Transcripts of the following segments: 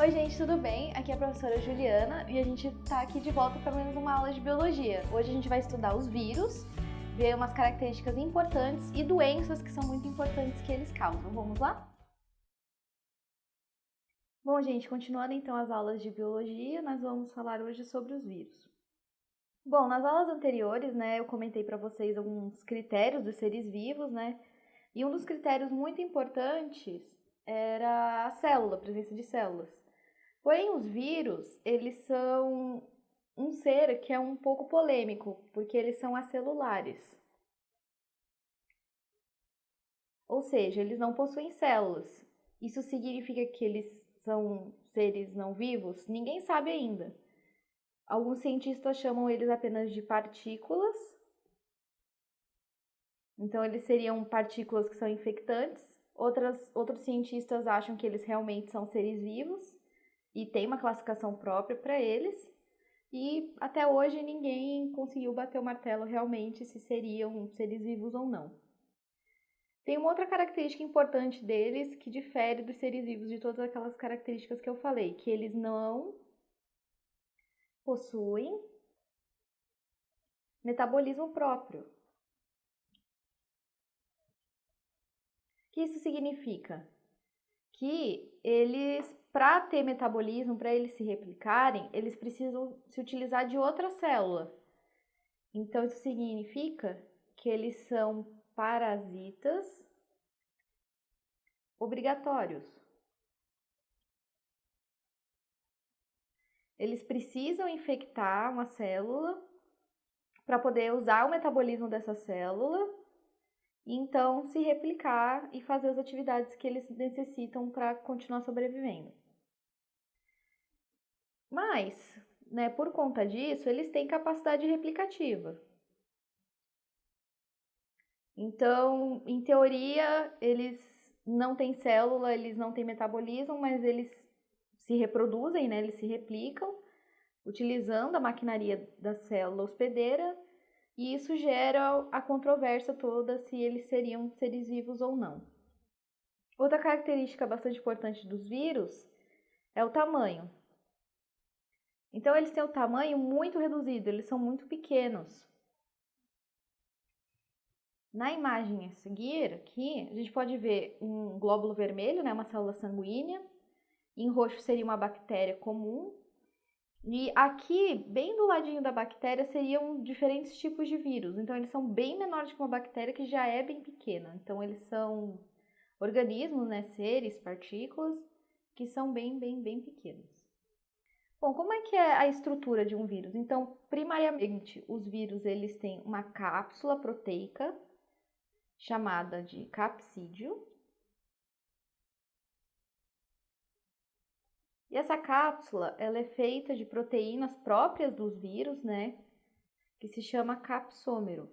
Oi gente, tudo bem? Aqui é a professora Juliana e a gente tá aqui de volta para menos uma aula de biologia. Hoje a gente vai estudar os vírus, ver umas características importantes e doenças que são muito importantes que eles causam. Vamos lá? Bom, gente, continuando então as aulas de biologia, nós vamos falar hoje sobre os vírus. Bom, nas aulas anteriores, eu comentei para vocês alguns critérios dos seres vivos, E um dos critérios muito importantes era a célula, a presença de células. Porém, os vírus, eles são um ser que é um pouco polêmico, porque eles são acelulares. Ou seja, eles não possuem células. Isso significa que eles são seres não vivos? Ninguém sabe ainda. Alguns cientistas chamam eles apenas de partículas. Então, eles seriam partículas que são infectantes. Outros cientistas acham que eles realmente são seres vivos e tem uma classificação própria para eles. E até hoje ninguém conseguiu bater o martelo realmente se seriam seres vivos ou não. Tem uma outra característica importante deles que difere dos seres vivos de todas aquelas características que eu falei, que eles não possuem metabolismo próprio. O que isso significa? Que eles, para ter metabolismo, para eles se replicarem, eles precisam se utilizar de outra célula. Então, isso significa que eles são parasitas obrigatórios. Eles precisam infectar uma célula para poder usar o metabolismo dessa célula e então se replicar e fazer as atividades que eles necessitam para continuar sobrevivendo. Mas, por conta disso, eles têm capacidade replicativa. Então, em teoria, eles não têm célula, eles não têm metabolismo, mas eles se reproduzem, eles se replicam, utilizando a maquinaria da célula hospedeira, e isso gera a controvérsia toda se eles seriam seres vivos ou não. Outra característica bastante importante dos vírus é o tamanho. Então, eles têm o tamanho muito reduzido, eles são muito pequenos. Na imagem a seguir, aqui, a gente pode ver um glóbulo vermelho, uma célula sanguínea. Em roxo seria uma bactéria comum. E aqui, bem do ladinho da bactéria, seriam diferentes tipos de vírus. Então, eles são bem menores que uma bactéria que já é bem pequena. Então, eles são organismos, seres, partículas, que são bem pequenos. Bom, como é que é a estrutura de um vírus? Então, primariamente, os vírus eles têm uma cápsula proteica, chamada de capsídio. E essa cápsula, ela é feita de proteínas próprias dos vírus, que se chama capsômero.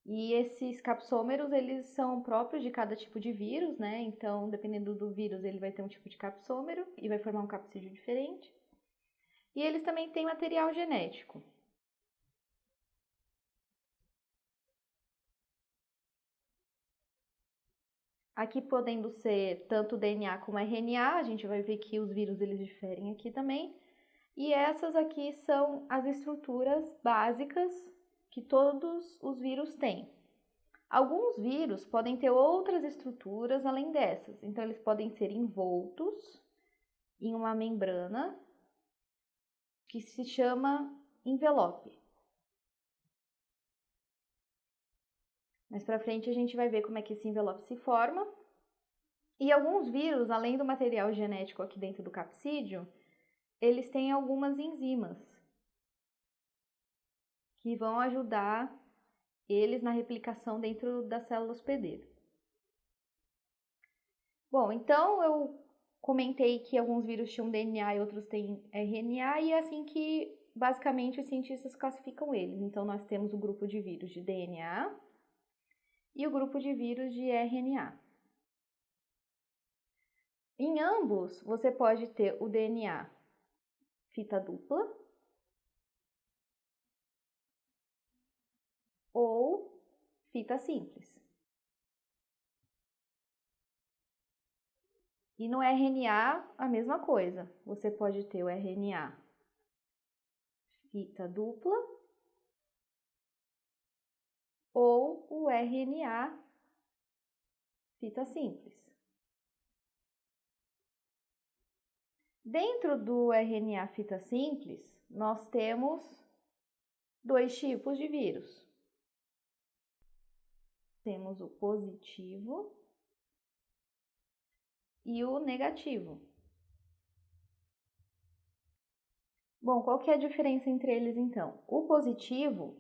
E esses capsômeros, eles são próprios de cada tipo de vírus, Então, dependendo do vírus, ele vai ter um tipo de capsômero e vai formar um capsídio diferente. E eles também têm material genético. Aqui podendo ser tanto DNA como RNA, a gente vai ver que os vírus eles diferem aqui também. E essas aqui são as estruturas básicas que todos os vírus têm. Alguns vírus podem ter outras estruturas além dessas. Então, eles podem ser envoltos em uma membrana que se chama envelope. Mais para frente a gente vai ver como é que esse envelope se forma. E alguns vírus, além do material genético aqui dentro do capsídio, eles têm algumas enzimas que vão ajudar eles na replicação dentro da célula hospedeira. Bom, então eu comentei que alguns vírus tinham DNA e outros têm RNA, e é assim que basicamente os cientistas classificam eles. Então nós temos o grupo de vírus de DNA e o grupo de vírus de RNA. Em ambos, você pode ter o DNA fita dupla ou fita simples. E no RNA, a mesma coisa. Você pode ter o RNA fita dupla ou o RNA fita simples. Dentro do RNA fita simples, nós temos dois tipos de vírus. Temos o positivo e o negativo. Bom, qual que é a diferença entre eles então? O positivo,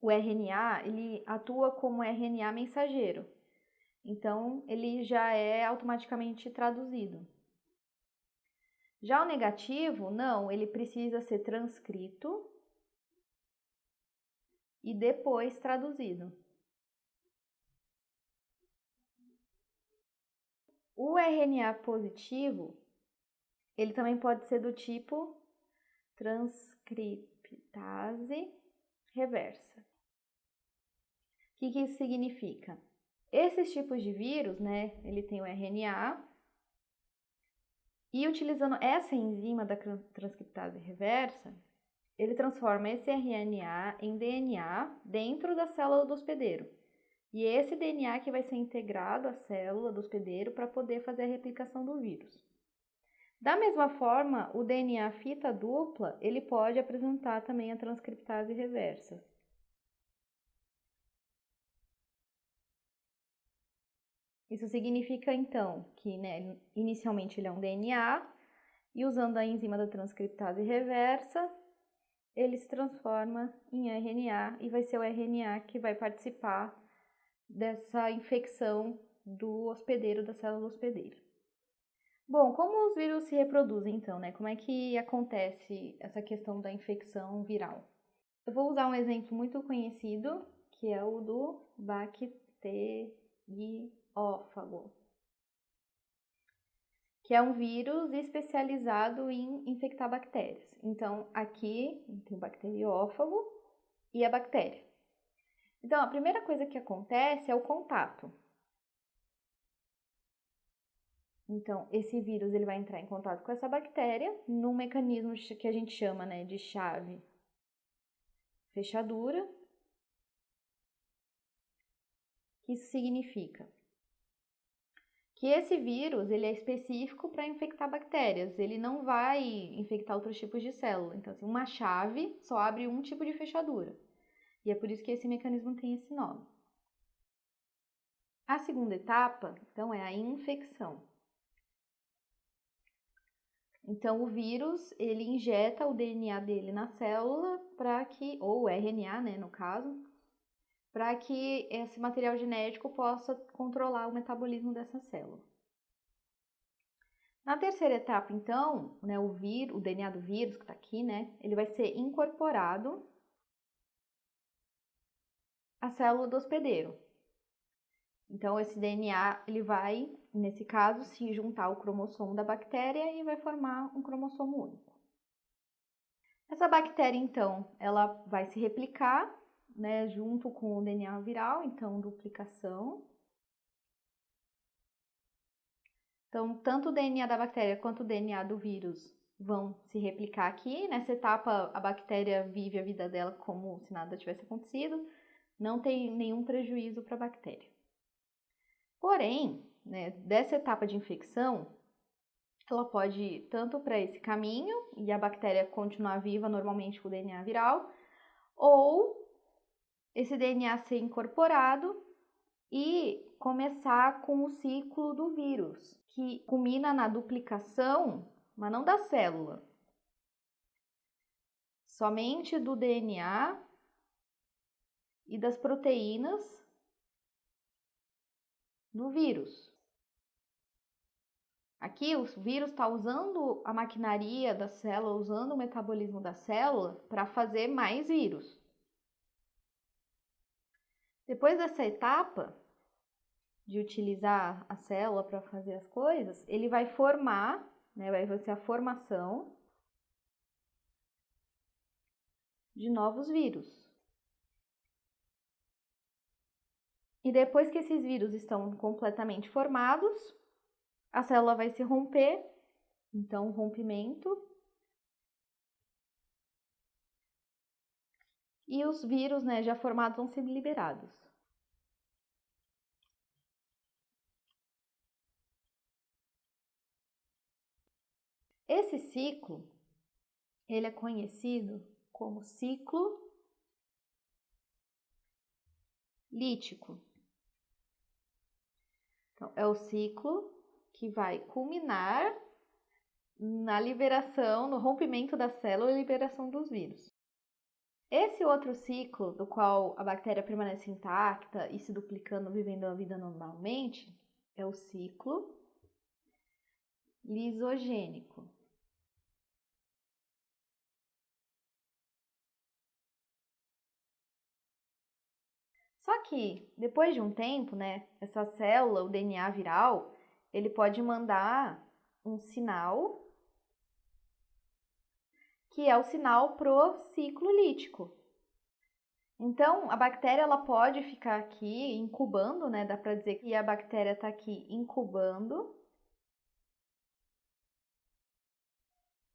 o RNA, ele atua como RNA mensageiro. Então, ele já é automaticamente traduzido. Já o negativo, não, ele precisa ser transcrito e depois traduzido. O RNA positivo, ele também pode ser do tipo transcriptase reversa. O que isso significa? Esses tipos de vírus, né, ele tem o RNA, e utilizando essa enzima da transcriptase reversa, ele transforma esse RNA em DNA dentro da célula do hospedeiro. E é esse DNA que vai ser integrado à célula do hospedeiro para poder fazer a replicação do vírus. Da mesma forma, o DNA fita dupla, ele pode apresentar também a transcriptase reversa. Isso significa, então, que né, inicialmente ele é um DNA, e usando a enzima da transcriptase reversa, ele se transforma em RNA e vai ser o RNA que vai participar dessa infecção do hospedeiro, da célula hospedeira. Bom, como os vírus se reproduzem então, né? Como é que acontece essa questão da infecção viral? Eu vou usar um exemplo muito conhecido, que é o do bacteriófago, que é um vírus especializado em infectar bactérias. Então, aqui tem o bacteriófago e a bactéria. Então, a primeira coisa que acontece é o contato. Então, esse vírus ele vai entrar em contato com essa bactéria num mecanismo que a gente chama, né, de chave fechadura. O que isso significa? Que esse vírus ele é específico para infectar bactérias, ele não vai infectar outros tipos de célula. Então, assim, uma chave só abre um tipo de fechadura. E é por isso que esse mecanismo tem esse nome. A segunda etapa, então, é a infecção. Então, o vírus, ele injeta o DNA dele na célula para que, ou o RNA, né, no caso, para que esse material genético possa controlar o metabolismo dessa célula. Na terceira etapa, então, né, o DNA do vírus, que está aqui, né, ele vai ser incorporado à célula do hospedeiro. Então, esse DNA, ele vai, nesse caso, se juntar ao cromossomo da bactéria e vai formar um cromossomo único. Essa bactéria, então, ela vai se replicar, né, junto com o DNA viral, então, duplicação. Então, tanto o DNA da bactéria quanto o DNA do vírus vão se replicar aqui. Nessa etapa, a bactéria vive a vida dela como se nada tivesse acontecido, não tem nenhum prejuízo para a bactéria. Porém, né, dessa etapa de infecção, ela pode ir tanto para esse caminho e a bactéria continuar viva normalmente com o DNA viral, ou esse DNA ser incorporado e começar com o ciclo do vírus, que culmina na duplicação, mas não da célula, somente do DNA e das proteínas do vírus. Aqui o vírus está usando a maquinaria da célula, usando o metabolismo da célula para fazer mais vírus. Depois dessa etapa de utilizar a célula para fazer as coisas, ele vai formar, né, vai ser a formação de novos vírus. E depois que esses vírus estão completamente formados, a célula vai se romper, então rompimento, e os vírus, né, já formados vão ser liberados. Esse ciclo, ele é conhecido como ciclo lítico. Então, é o ciclo que vai culminar na liberação, no rompimento da célula e liberação dos vírus. Esse outro ciclo, do qual a bactéria permanece intacta e se duplicando, vivendo a vida normalmente, é o ciclo lisogênico. Só que, depois de um tempo, né, essa célula, o DNA viral, ele pode mandar um sinal, que é o sinal pro ciclo lítico. Então, a bactéria ela pode ficar aqui incubando, né? Dá para dizer que a bactéria está aqui incubando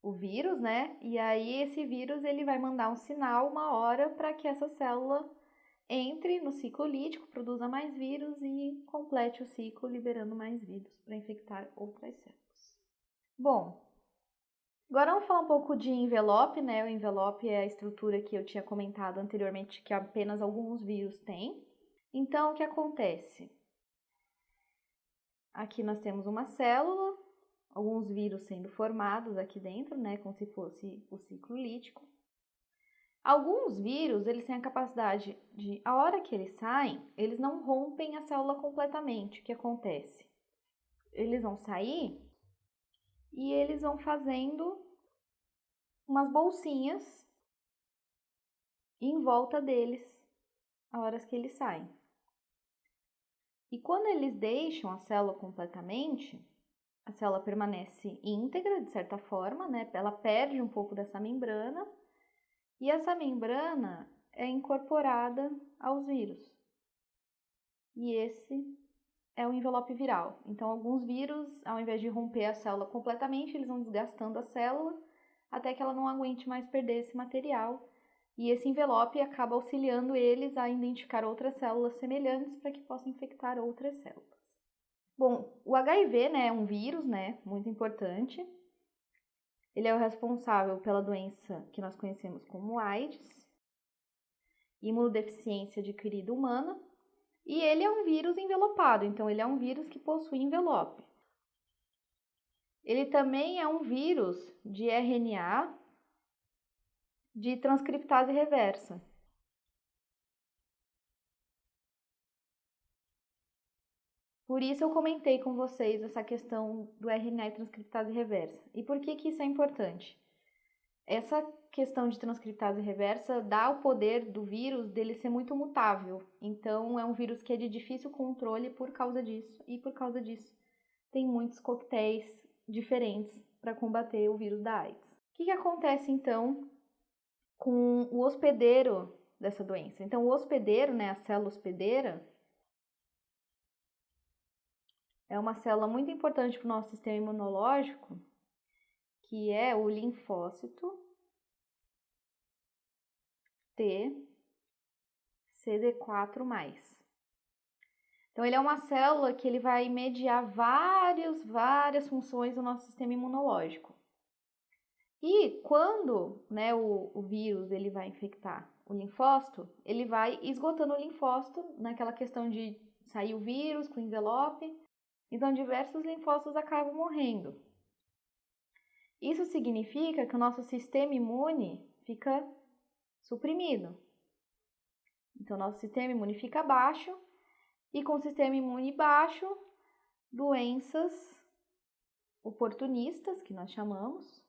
o vírus, né? E aí esse vírus ele vai mandar um sinal uma hora para que essa célula entre no ciclo lítico, produza mais vírus e complete o ciclo liberando mais vírus para infectar outras células. Bom, agora vamos falar um pouco de envelope, né? O envelope é a estrutura que eu tinha comentado anteriormente que apenas alguns vírus têm. Então, o que acontece? Aqui nós temos uma célula, alguns vírus sendo formados aqui dentro, né? Como se fosse o ciclo lítico. Alguns vírus, eles têm a capacidade de, a hora que eles saem, eles não rompem a célula completamente. O que acontece? Eles vão sair e eles vão fazendo umas bolsinhas em volta deles, a hora que eles saem. E quando eles deixam a célula completamente, a célula permanece íntegra, de certa forma, né? Ela perde um pouco dessa membrana, e essa membrana é incorporada aos vírus. E esse é o envelope viral. Então, alguns vírus, ao invés de romper a célula completamente, eles vão desgastando a célula até que ela não aguente mais perder esse material. E esse envelope acaba auxiliando eles a identificar outras células semelhantes para que possam infectar outras células. Bom, o HIV, né, é um vírus, né, muito importante. Ele é o responsável pela doença que nós conhecemos como AIDS, imunodeficiência adquirida humana, e ele é um vírus envelopado, então ele é um vírus que possui envelope. Ele também é um vírus de RNA de transcriptase reversa. Por isso eu comentei com vocês essa questão do RNA e transcriptase reversa. E por que isso é importante? Essa questão de transcriptase reversa dá o poder do vírus dele ser muito mutável. Então, é um vírus que é de difícil controle por causa disso. E por causa disso, tem muitos coquetéis diferentes para combater o vírus da AIDS. O que acontece, então, com o hospedeiro dessa doença? Então, o hospedeiro, né, a célula hospedeira, é uma célula muito importante para o nosso sistema imunológico, que é o linfócito T CD4+. Então, ele é uma célula que ele vai mediar várias funções do nosso sistema imunológico. E quando, né, o vírus ele vai infectar o linfócito, ele vai esgotando o linfócito naquela questão de sair o vírus com o envelope. Então, diversos linfócitos acabam morrendo. Isso significa que o nosso sistema imune fica suprimido. Então, nosso sistema imune fica baixo e com o sistema imune baixo, doenças oportunistas, que nós chamamos,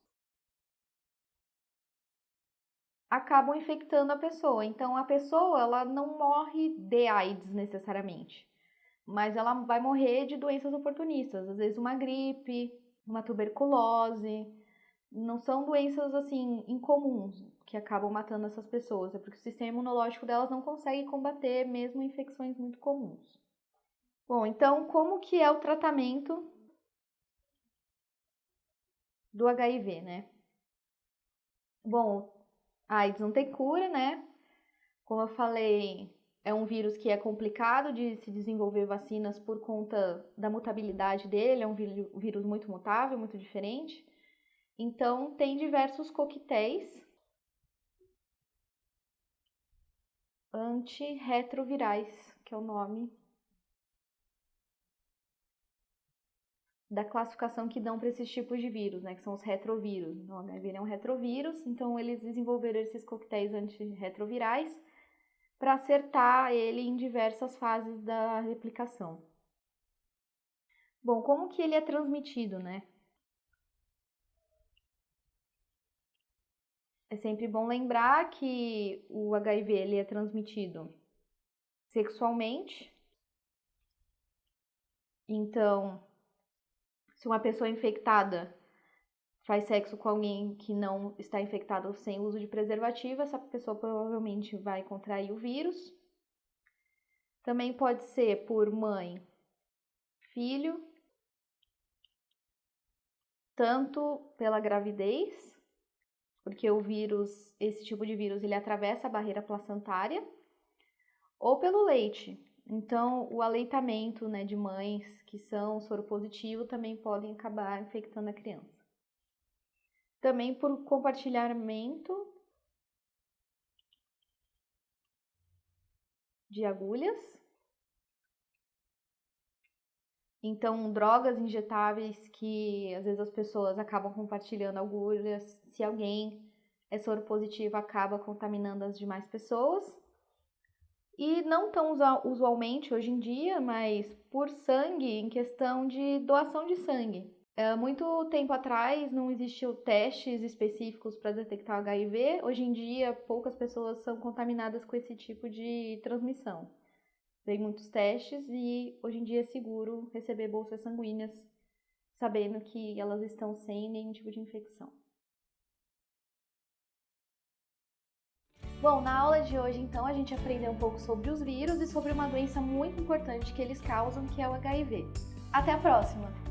acabam infectando a pessoa. Então, a pessoa ela não morre de AIDS necessariamente, mas ela vai morrer de doenças oportunistas, às vezes uma gripe, uma tuberculose. Não são doenças assim incomuns que acabam matando essas pessoas, é porque o sistema imunológico delas não consegue combater mesmo infecções muito comuns. Bom, então como que é o tratamento do HIV, né? Bom, a AIDS não tem cura, né? Como eu falei, é um vírus que é complicado de se desenvolver vacinas por conta da mutabilidade dele, é um vírus muito mutável, muito diferente. Então, tem diversos coquetéis antirretrovirais, que é o nome da classificação que dão para esses tipos de vírus, né, que são os retrovírus. Então, o HIV é um retrovírus, então eles desenvolveram esses coquetéis antirretrovirais para acertar ele em diversas fases da replicação. Bom, como que ele é transmitido, né? É sempre bom lembrar que o HIV ele é transmitido sexualmente. Então, se uma pessoa infectada faz sexo com alguém que não está infectado sem uso de preservativo, essa pessoa provavelmente vai contrair o vírus. Também pode ser por mãe, filho, tanto pela gravidez, porque o vírus, esse tipo de vírus, ele atravessa a barreira placentária, ou pelo leite. Então, o aleitamento, né, de mães que são soropositivos também podem acabar infectando a criança. Também por compartilhamento de agulhas. Então, drogas injetáveis que às vezes as pessoas acabam compartilhando agulhas. Se alguém é soropositivo, acaba contaminando as demais pessoas. E não tão usualmente hoje em dia, mas por sangue, em questão de doação de sangue. Muito tempo atrás não existiam testes específicos para detectar o HIV. Hoje em dia, poucas pessoas são contaminadas com esse tipo de transmissão. Tem muitos testes e hoje em dia é seguro receber bolsas sanguíneas, sabendo que elas estão sem nenhum tipo de infecção. Bom, na aula de hoje, então, a gente aprendeu um pouco sobre os vírus e sobre uma doença muito importante que eles causam, que é o HIV. Até a próxima!